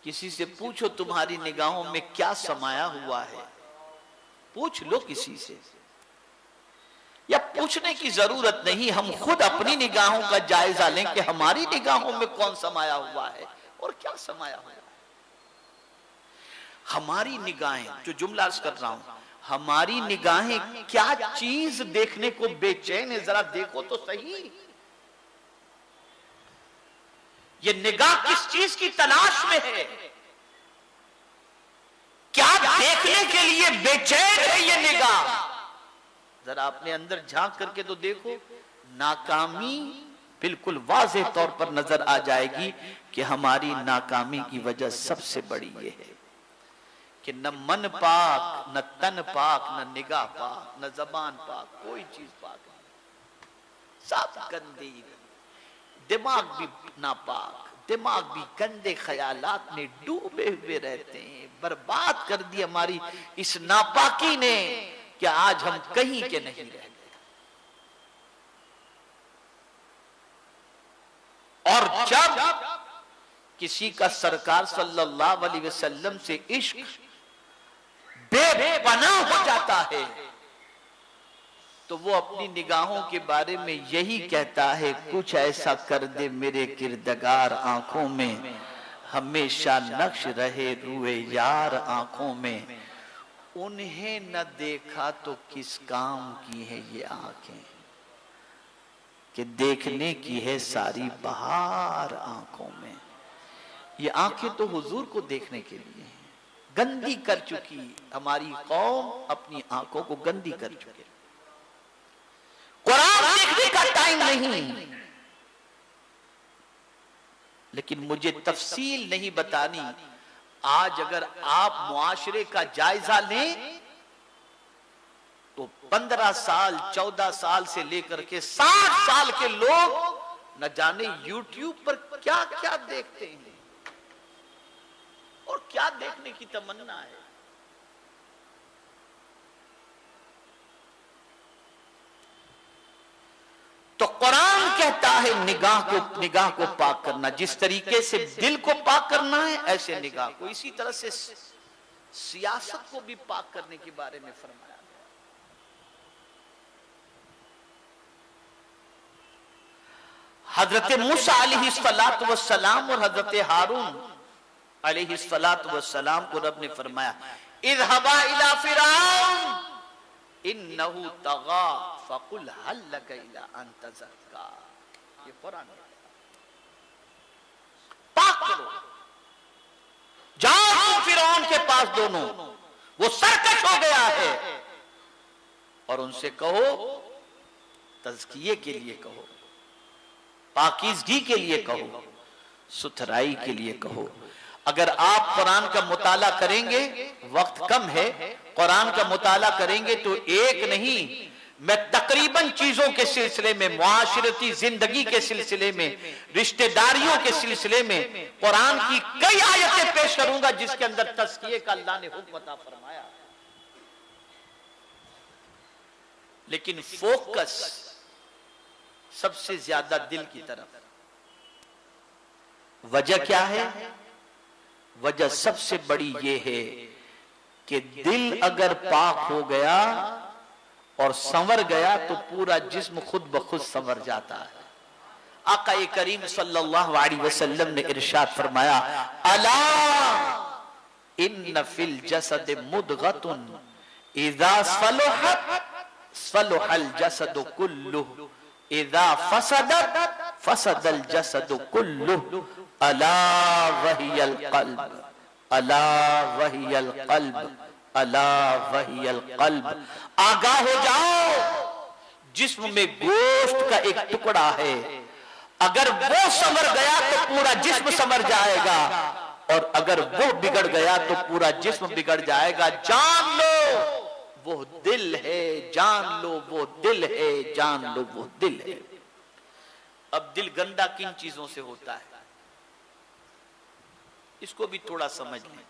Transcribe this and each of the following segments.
किसी से पूछो तुम्हारी निगाहों में क्या समाया हुआ है, पूछ लो किसी से, या पूछने की जरूरत नहीं, हम खुद अपनी निगाहों का जायजा लें कि हमारी निगाहों में कौन समाया हुआ है और क्या समाया हुआ है। हमारी निगाहें, जो जुमला अर्ज कर रहा हूं, हमारी निगाहें क्या चीज देखने को बेचैन है, जरा देखो तो सही। ये निगाह किस चीज की तलाश में है, क्या देखने के लिए बेचैन है ये निगाह। जरा अपने अंदर झांक करके तो देखो, नाकामी बिल्कुल वाज़ेह तौर पर नजर आ जाएगी कि हमारी नाकामी की वजह सबसे बड़ी ये है कि न मन पाक, न तन पाक, न निगाह पाक, न जबान पाक, कोई चीज पाक नहीं, सब गंदी। दिमाग भी नापाक, दिमाग भी गंदे ख्यालात में डूबे हुए रहते हैं। बर्बाद कर दी हमारी इस नापाकी ने कि आज हम कहीं के नहीं रह गए। और जब किसी का सरकार सल्लल्लाहु अलैहि वसल्लम से इश्क बेपनाह हो जाता है तो वो अपनी निगाहों के बारे में यही कहता है, कुछ ऐसा कर दे मेरे किरदगार आंखों में, हमेशा नक्श रहे रुए यार आंखों में। उन्हें न देखा तो किस काम की है ये आंखें, कि देखने की है सारी बहार आंखों में। ये आंखें तो हुजूर को देखने के लिए हैं। गंदी कर चुकी हमारी कौम, अपनी आंखों को गंदी कर चुकी। कुरान देखने का टाइम नहीं, लेकिन मुझे तफसील नहीं बतानी। आज अगर आप मुआशरे का जायजा लें तो 15 साल 14 साल से लेकर के 60 साल के लोग न जाने यूट्यूब पर क्या क्या देखते हैं और क्या देखने की तमन्ना है। तो कुरान कहता है निगाह को पाक करना, जिस तरीके से दिल को पाक करना है ऐसे निगाह को, इसी तरह से सियासत को भी पाक करने के बारे में फरमाया गया। हजरत मूसा अलैहिस्सलातु वस्सलाम और हजरत हारून अलैहिस्सलातु वस्सलाम को रब ने फरमाया, इज़हबा इला फिरऔन इन्नहु तगा फकुल हल लक इला अन तज़क्का। ये कुरान है। पाक करो, जाओ तुम फिरौन के पास, दोनों वो सरकश हो गया है, और उनसे कहो, तज़किये के लिए कहो, पाकीज़गी के लिए कहो, सुथराई के लिए कहो। अगर आप कुरान का मुताला करेंगे, वक्त कम है, कुरान का मुताला करेंगे तो एक नहीं, मैं तकरीबन चीजों के सिलसिले में, मुआशरती जिंदगी के सिलसिले में, रिश्तेदारियों के सिलसिले में कुरान की कई आयतें पेश करूंगा जिसके अंदर तज़किये का अल्लाह ने हुक्म अता फरमाया। लेकिन फोकस सबसे ज्यादा दिल की तरफ। वजह क्या है? वजह सबसे बड़ी ये है कि दिल अगर पाक हो गया और संवर गया तो पूरा जिस्म खुद ब खुद संवर जाता है। आका करीम सल्लल्लाहु अलैहि वसल्लम ने इरशाद फरमाया, अला इन्न फिल जसद मुदगतुन इज़ा सलहत सलहल जसद कुल्लुहु इज़ा फसदत फसदल जसद कुल्लुहु अला वहियल क़ल्ब अला वहियल क़ल्ब अला वहियल क़ल्ब। आगाह हो जाओ, जिस्म में गोश्त का एक टुकड़ा है, अगर वो संवर गया तो पूरा जिस्म संवर जाएगा, और अगर वो बिगड़ गया तो पूरा जिस्म बिगड़ जाएगा। जान लो वो दिल है, जान लो वो दिल है, जान लो वो दिल है। अब दिल गंदा किन चीजों से होता है, इसको भी थोड़ा समझ लें।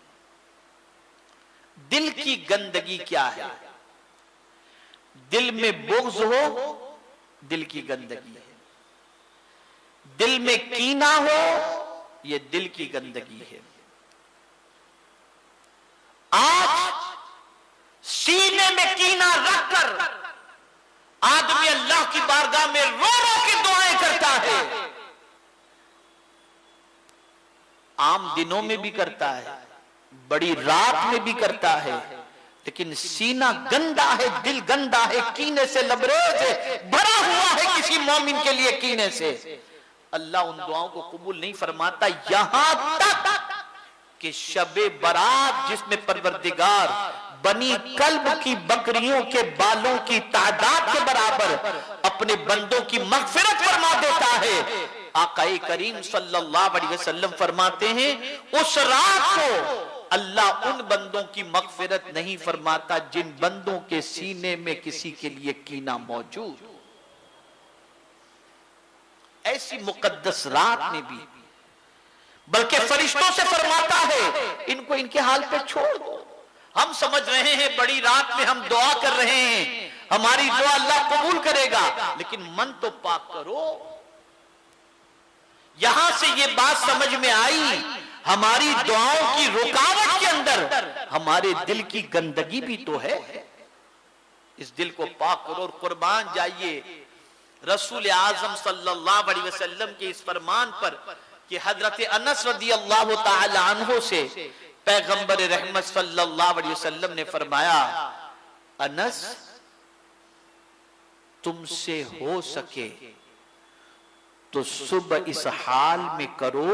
दिल की गंदगी क्या है? दिल में बुग़्ज़ हो, दिल की गंदगी है। दिल में कीना हो, यह दिल की गंदगी है। सीने में कीना रखकर आदमी अल्लाह की बारगाह में रो रो के दुआएं करता है। आम दिनों में भी करता है, बड़ी रात में भी करता है, लेकिन सीना गंदा है, दिल गंदा है, कीने से लबरेज है, भरा हुआ है किसी मोमिन के लिए कीने से। अल्लाह उन दुआओं को कबूल नहीं फरमाता, यहां तक कि शबे बारात जिसमें परवरदिगार बनी कल्ब की बकरियों के बालों की तादाद के बराबर अपने बंदों की मगफिरत फरमा देता है, आकाए करीम सल्लल्लाहु अलैहि वसल्लम फरमाते हैं उस रात को अल्लाह उन बंदों की मगफिरत नहीं फरमाता जिन बंदों के सीने में किसी के लिए कीना मौजूद। ऐसी मुकद्दस रात में भी बल्कि फरिश्तों से फरमाता है इनको इनके हाल पे छोड़ दो। हम समझ रहे हैं बड़ी रात में हम दुआ कर रहे हैं, हमारी दुआ अल्लाह कबूल करेगा, लेकिन मन तो पाक करो। यहां से ये बात समझ में आई, हमारी दुआओं की रुकावट के अंदर हमारे दिल की गंदगी भी तो है। इस दिल को पाक करो और कुर्बान जाइए रसूल आजम सल्लल्लाहु अलैहि वसल्लम के इस फरमान पर कि हजरत अनस रदियल्लाहु ताला अन्हु से पैगंबर रहमत सल्लल्लाहु अलैहि वसल्लम ने फरमाया, अनस तुमसे हो सके तो सुबह इस हाल में करो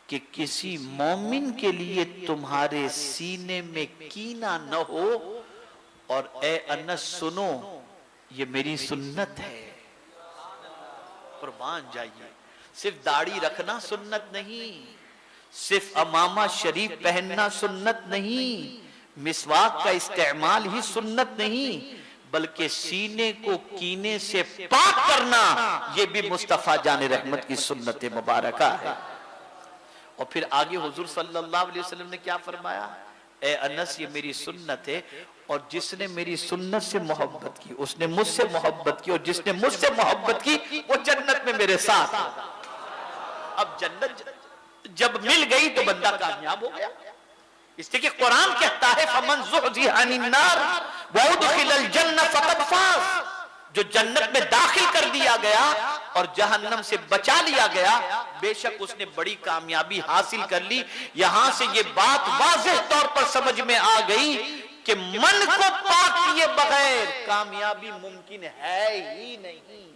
कि किसी मोमिन के लिए तुम्हारे सीने में कीना न हो, और ए अनस सुनो ये मेरी सुन्नत है। कुर्बान जाइए, सिर्फ दाढ़ी रखना सुन्नत नहीं, सिर्फ अमामा शरीफ पहनना सुन्नत नहीं, मिसवाक का इस्तेमाल ही सुन्नत नहीं, बल्कि सीने को कीने से पाक करना यह भी मुस्तफा जाने रहमत की सुन्नत मुबारका है। और फिर आगे हुजूर सल्लल्लाहु अलैहि वसल्लम ने क्या फरमाया, ए अनस ये मेरी सुन्नत है, और जिसने मेरी सुन्नत से मोहब्बत की उसने मुझसे मोहब्बत की, और जिसने मुझसे मोहब्बत की वो जन्नत में मेरे साथ। अब जन्नत जब मिल गई तो बंदा कामयाब हो गया। इसलिए कि कुरान कहता है फमन ज़ुहज़िहा अनिन नार व उदखिलल जन्नह फ़क़द फ़ाज़, जो जन्नत में दाखिल कर दिया गया और जहन्नम से बचा लिया गया, बेशक उसने बड़ी कामयाबी हासिल कर ली। यहां से ये बात वाज़ेह तौर पर समझ में आ गई कि मन को पाक किए बगैर कामयाबी मुमकिन है ही नहीं।